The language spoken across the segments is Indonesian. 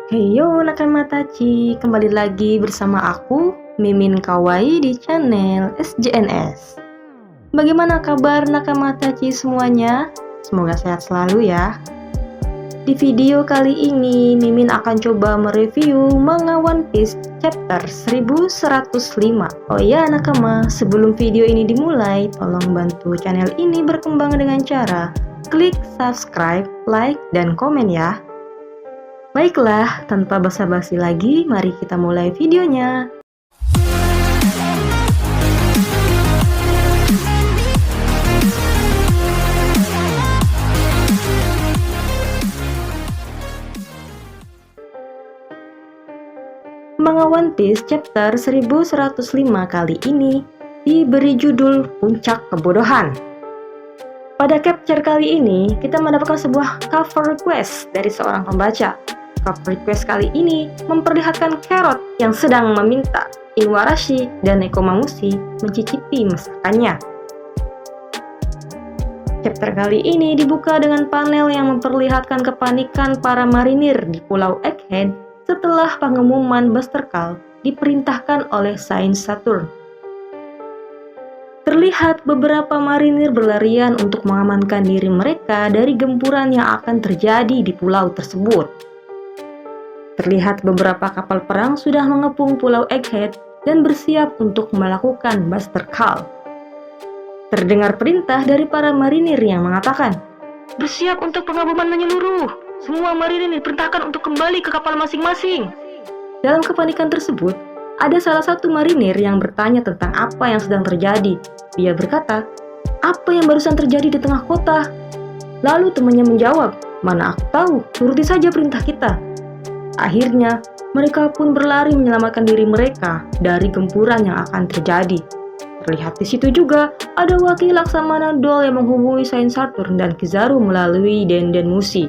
Heyo Nakamatachi, kembali lagi bersama aku, Mimin Kawaii di channel SJNS. Bagaimana kabar Nakamatachi semuanya? Semoga sehat selalu ya. Di video kali ini, Mimin akan coba mereview manga One Piece chapter 1105. Oh ya Nakama, sebelum video ini dimulai, tolong bantu channel ini berkembang dengan cara klik subscribe, like, dan komen ya. Baiklah, tanpa basa-basi lagi, mari kita mulai videonya. Manga One Piece chapter 1105 kali ini diberi judul Puncak Kebodohan. Pada capture kali ini, kita mendapatkan sebuah cover request dari seorang pembaca. Cover request kali ini memperlihatkan Carrot yang sedang meminta Inuarashi dan Nekomamushi mencicipi masakannya. Chapter kali ini dibuka dengan panel yang memperlihatkan kepanikan para marinir di Pulau Egghead setelah pengumuman Buster Call diperintahkan oleh Saint Saturn. Terlihat beberapa marinir berlarian untuk mengamankan diri mereka dari gempuran yang akan terjadi di pulau tersebut. Terlihat beberapa kapal perang sudah mengepung Pulau Egghead dan bersiap untuk melakukan Buster Call. Terdengar perintah dari para marinir yang mengatakan, "Bersiap untuk pengaboman menyeluruh. Semua marinir diperintahkan untuk kembali ke kapal masing-masing." Dalam kepanikan tersebut, ada salah satu marinir yang bertanya tentang apa yang sedang terjadi. Dia berkata, "Apa yang barusan terjadi di tengah kota?" Lalu temannya menjawab, "Mana aku tahu, turuti saja perintah kita." Akhirnya, mereka pun berlari menyelamatkan diri mereka dari gempuran yang akan terjadi. Terlihat di situ juga ada wakil Laksamana Doll yang menghubungi Saint Saturn dan Kizaru melalui Denden Mushi.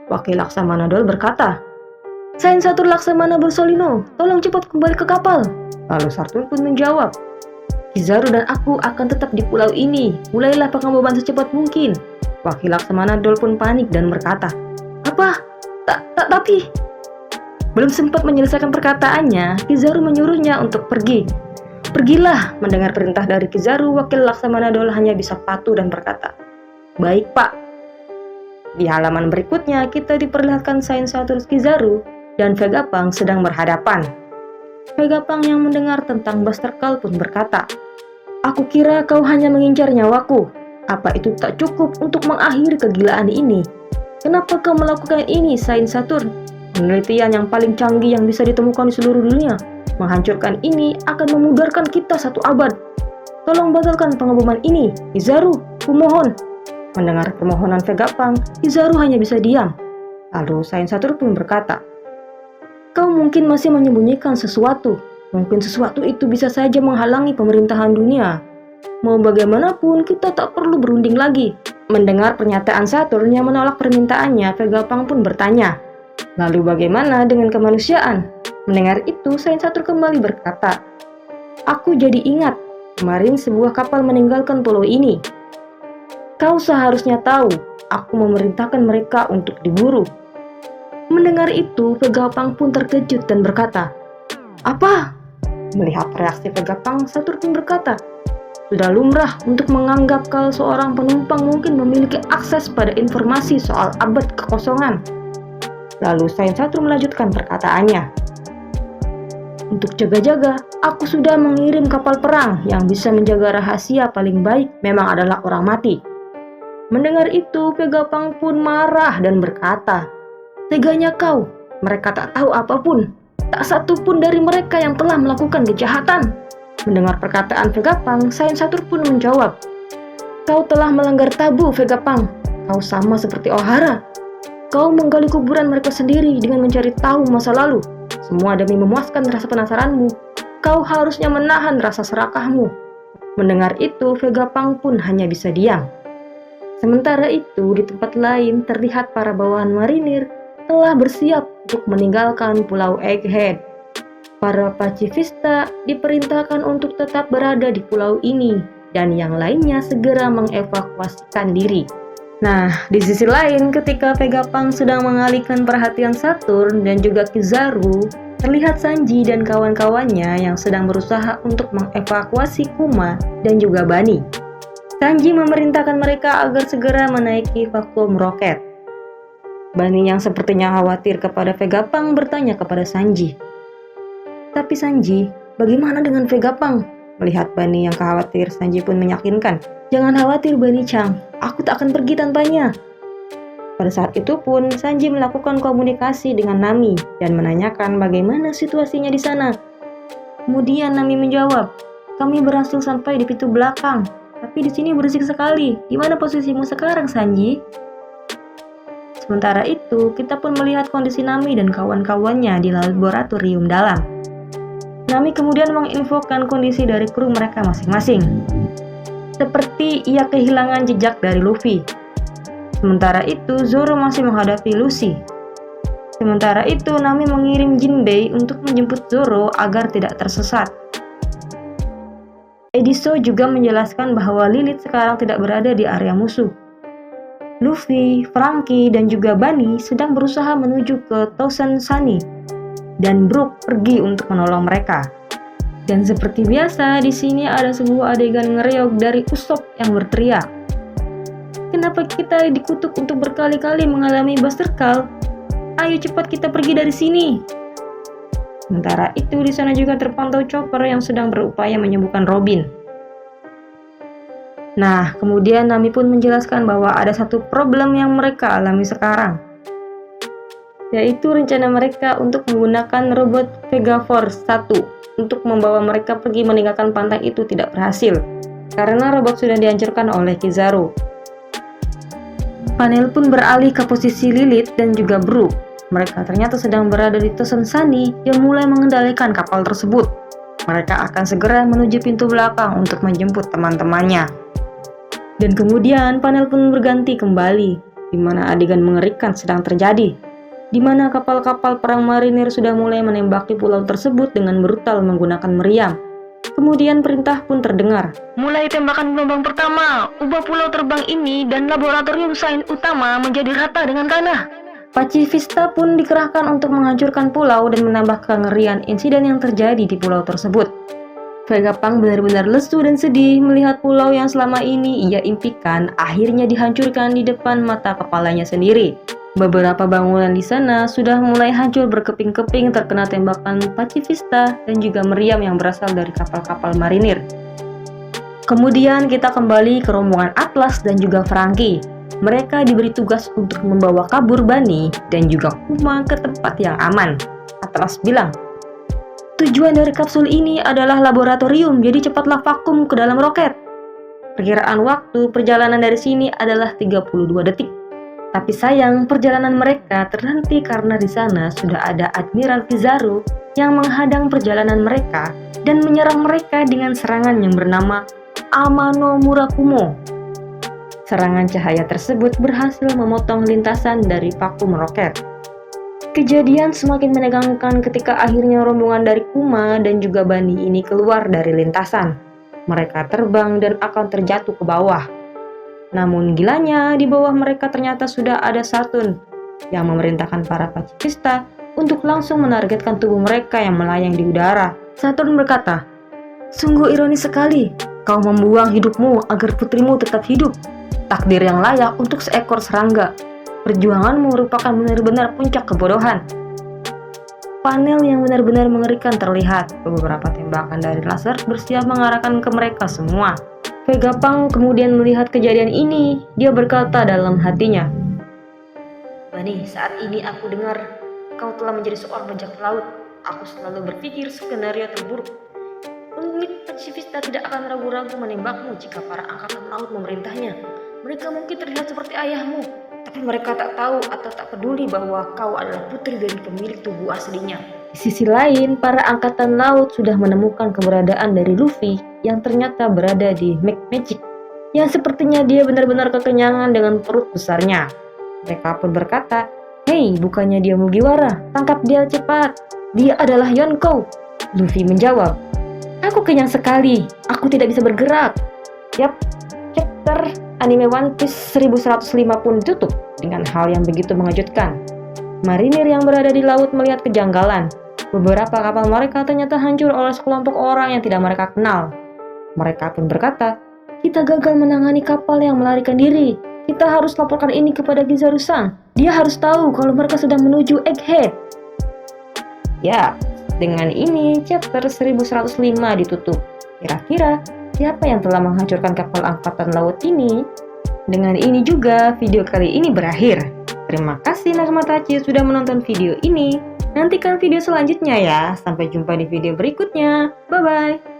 Wakil Laksamana Doll berkata, "Saint Saturn Laksamana Bersolino, tolong cepat kembali ke kapal." Lalu Saturn pun menjawab, "Kizaru dan aku akan tetap di pulau ini. Mulailah pengaboman secepat mungkin." Wakil Laksamana Doll pun panik dan berkata, "Apa? Tapi..." Belum sempat menyelesaikan perkataannya, Kizaru menyuruhnya untuk pergi. "Pergilah." Mendengar perintah dari Kizaru, wakil Laksamana Doll hanya bisa patuh dan berkata, "Baik, Pak." Di halaman berikutnya, kita diperlihatkan Saint Saturn, Kizaru, dan Vegapunk sedang berhadapan. Vegapunk yang mendengar tentang Buster Call pun berkata, "Aku kira kau hanya mengincar nyawaku. Apa itu tak cukup untuk mengakhiri kegilaan ini? Kenapa kau melakukan ini, Saint Saturn? Penelitian yang paling canggih yang bisa ditemukan di seluruh dunia. Menghancurkan ini akan memudarkan kita 1 abad. Tolong batalkan pengaboman ini, Kizaru, kumohon." Mendengar permohonan Vegapunk, Kizaru hanya bisa diam. Lalu Saint Saturn pun berkata, "Kau mungkin masih menyembunyikan sesuatu. Mungkin sesuatu itu bisa saja menghalangi pemerintahan dunia. Mau bagaimanapun, kita tak perlu berunding lagi." Mendengar pernyataan Saturn yang menolak permintaannya, Vegapunk pun bertanya, "Lalu bagaimana dengan kemanusiaan?" Mendengar itu, Saint Saturn kembali berkata, "Aku jadi ingat, kemarin sebuah kapal meninggalkan pulau ini. Kau seharusnya tahu, aku memerintahkan mereka untuk diburu." Mendengar itu, Vegapunk pun terkejut dan berkata, "Apa?" Melihat reaksi Vegapunk, Saturn pun berkata, "Sudah lumrah untuk menganggap kalau seorang penumpang mungkin memiliki akses pada informasi soal abad kekosongan." Lalu Saint Saturn melanjutkan perkataannya, "Untuk jaga-jaga, aku sudah mengirim kapal perang yang bisa menjaga rahasia paling baik memang adalah orang mati." Mendengar itu, Vegapunk pun marah dan berkata, "Teganya kau, mereka tak tahu apapun. Tak satu pun dari mereka yang telah melakukan kejahatan." Mendengar perkataan Vegapunk, Saint Saturn pun menjawab, "Kau telah melanggar tabu, Vegapunk. Kau sama seperti Ohara. Kau menggali kuburan mereka sendiri dengan mencari tahu masa lalu. Semua demi memuaskan rasa penasaranmu. Kau harusnya menahan rasa serakahmu." Mendengar itu, Vegapunk pun hanya bisa diam. Sementara itu, di tempat lain terlihat para bawahan marinir telah bersiap untuk meninggalkan Pulau Egghead. Para pacifista diperintahkan untuk tetap berada di pulau ini, dan yang lainnya segera mengevakuasikan diri. Nah, di sisi lain, ketika Vegapunk sedang mengalihkan perhatian Saturn dan juga Kizaru, terlihat Sanji dan kawan-kawannya yang sedang berusaha untuk mengevakuasi Kuma dan juga Bani. Sanji memerintahkan mereka agar segera menaiki vacuum roket. Bani yang sepertinya khawatir kepada Vegapunk bertanya kepada Sanji. Tapi Sanji, bagaimana dengan Vegapunk? Melihat Bani yang khawatir, Sanji pun meyakinkan, "Jangan khawatir Bani-chan, aku tak akan pergi tanpanya." Pada saat itu pun, Sanji melakukan komunikasi dengan Nami dan menanyakan bagaimana situasinya di sana. Kemudian Nami menjawab, "Kami berhasil sampai di pintu belakang, tapi di sini berisik sekali. Di mana posisimu sekarang, Sanji?" Sementara itu, kita pun melihat kondisi Nami dan kawan-kawannya di laboratorium dalam. Nami kemudian menginfokan kondisi dari kru mereka masing-masing. Seperti ia kehilangan jejak dari Luffy. Sementara itu, Zoro masih menghadapi Lucy. Sementara itu, Nami mengirim Jinbei untuk menjemput Zoro agar tidak tersesat. Ediso juga menjelaskan bahwa Lilith sekarang tidak berada di area musuh. Luffy, Franky, dan juga Bani sedang berusaha menuju ke Thousand Sunny, dan Brook pergi untuk menolong mereka. Dan seperti biasa, di sini ada sebuah adegan ngereog dari Usopp yang berteriak, "Kenapa kita dikutuk untuk berkali-kali mengalami Buster Call? Ayo cepat kita pergi dari sini." Sementara itu, di sana juga terpantau Chopper yang sedang berupaya menyembuhkan Robin. Nah, kemudian Nami pun menjelaskan bahwa ada satu problem yang mereka alami sekarang, yaitu rencana mereka untuk menggunakan robot Vega Force 1 untuk membawa mereka pergi meninggalkan pantai itu tidak berhasil, karena robot sudah dihancurkan oleh Kizaru. Panel pun beralih ke posisi Lilith dan juga Brook. Mereka ternyata sedang berada di Thousand Sunny yang mulai mengendalikan kapal tersebut. Mereka akan segera menuju pintu belakang untuk menjemput teman-temannya. Dan kemudian panel pun berganti kembali, di mana adegan mengerikan sedang terjadi, di mana kapal-kapal perang marinir sudah mulai menembaki pulau tersebut dengan brutal menggunakan meriam. Kemudian perintah pun terdengar, "Mulai tembakan gelombang pertama, ubah pulau terbang ini dan laboratorium sains utama menjadi rata dengan tanah." Pacifista pun dikerahkan untuk menghancurkan pulau dan menambah kengerian insiden yang terjadi di pulau tersebut. Vegapunk benar-benar lesu dan sedih melihat pulau yang selama ini ia impikan akhirnya dihancurkan di depan mata kepalanya sendiri. Beberapa bangunan di sana sudah mulai hancur berkeping-keping terkena tembakan pacifista dan juga meriam yang berasal dari kapal-kapal marinir. Kemudian kita kembali ke rombongan Atlas dan juga Franky. Mereka diberi tugas untuk membawa kabur Bani dan juga Kuma ke tempat yang aman. Atlas bilang, "Tujuan dari kapsul ini adalah laboratorium, jadi cepatlah vakum ke dalam roket. Perkiraan waktu perjalanan dari sini adalah 32 detik. Tapi sayang, perjalanan mereka terhenti karena di sana sudah ada Admiral Kizaru yang menghadang perjalanan mereka dan menyerang mereka dengan serangan yang bernama Amano Murakumo. Serangan cahaya tersebut berhasil memotong lintasan dari vakum roket. Kejadian semakin menegangkan ketika akhirnya rombongan dari Kuma dan juga Bani ini keluar dari lintasan. Mereka terbang dan akan terjatuh ke bawah. Namun gilanya, di bawah mereka ternyata sudah ada Saturn yang memerintahkan para pacifista untuk langsung menargetkan tubuh mereka yang melayang di udara. Saturn berkata, "Sungguh ironis sekali, kau membuang hidupmu agar putrimu tetap hidup. Takdir yang layak untuk seekor serangga. Perjuanganmu merupakan benar-benar puncak kebodohan." Panel yang benar-benar mengerikan terlihat. Beberapa tembakan dari laser bersiap mengarahkan ke mereka semua. Vegapunk kemudian melihat kejadian ini. Dia berkata dalam hatinya, "Bani, saat ini aku dengar kau telah menjadi seorang bajak laut. Aku selalu berpikir skenario terburuk. Unit pacifista tidak akan ragu-ragu menembakmu jika para angkatan laut memerintahnya. Mereka mungkin terlihat seperti ayahmu, tapi mereka tak tahu atau tak peduli bahwa kau adalah putri dari pemilik tubuh aslinya." Di sisi lain, para angkatan laut sudah menemukan keberadaan dari Luffy yang ternyata berada di Magic, yang sepertinya dia benar-benar kekenyangan dengan perut besarnya. Mereka pun berkata, "Hei, bukannya dia Mugiwara, tangkap dia cepat. Dia adalah Yonkou." Luffy menjawab, "Aku kenyang sekali, aku tidak bisa bergerak." Yap, chapter anime One Piece 1105 pun ditutup dengan hal yang begitu mengejutkan. Marinir yang berada di laut melihat kejanggalan. Beberapa kapal mereka ternyata hancur oleh sekelompok orang yang tidak mereka kenal. Mereka pun berkata, "Kita gagal menangani kapal yang melarikan diri. Kita harus laporkan ini kepada Kizaru-san. Dia harus tahu kalau mereka sedang menuju Egghead." Ya, dengan ini chapter 1105 ditutup. Kira-kira siapa yang telah menghancurkan kapal angkatan laut ini? Dengan ini juga video kali ini berakhir. Terima kasih Nagmatachi sudah menonton video ini. Nantikan video selanjutnya ya. Sampai jumpa di video berikutnya. Bye-bye.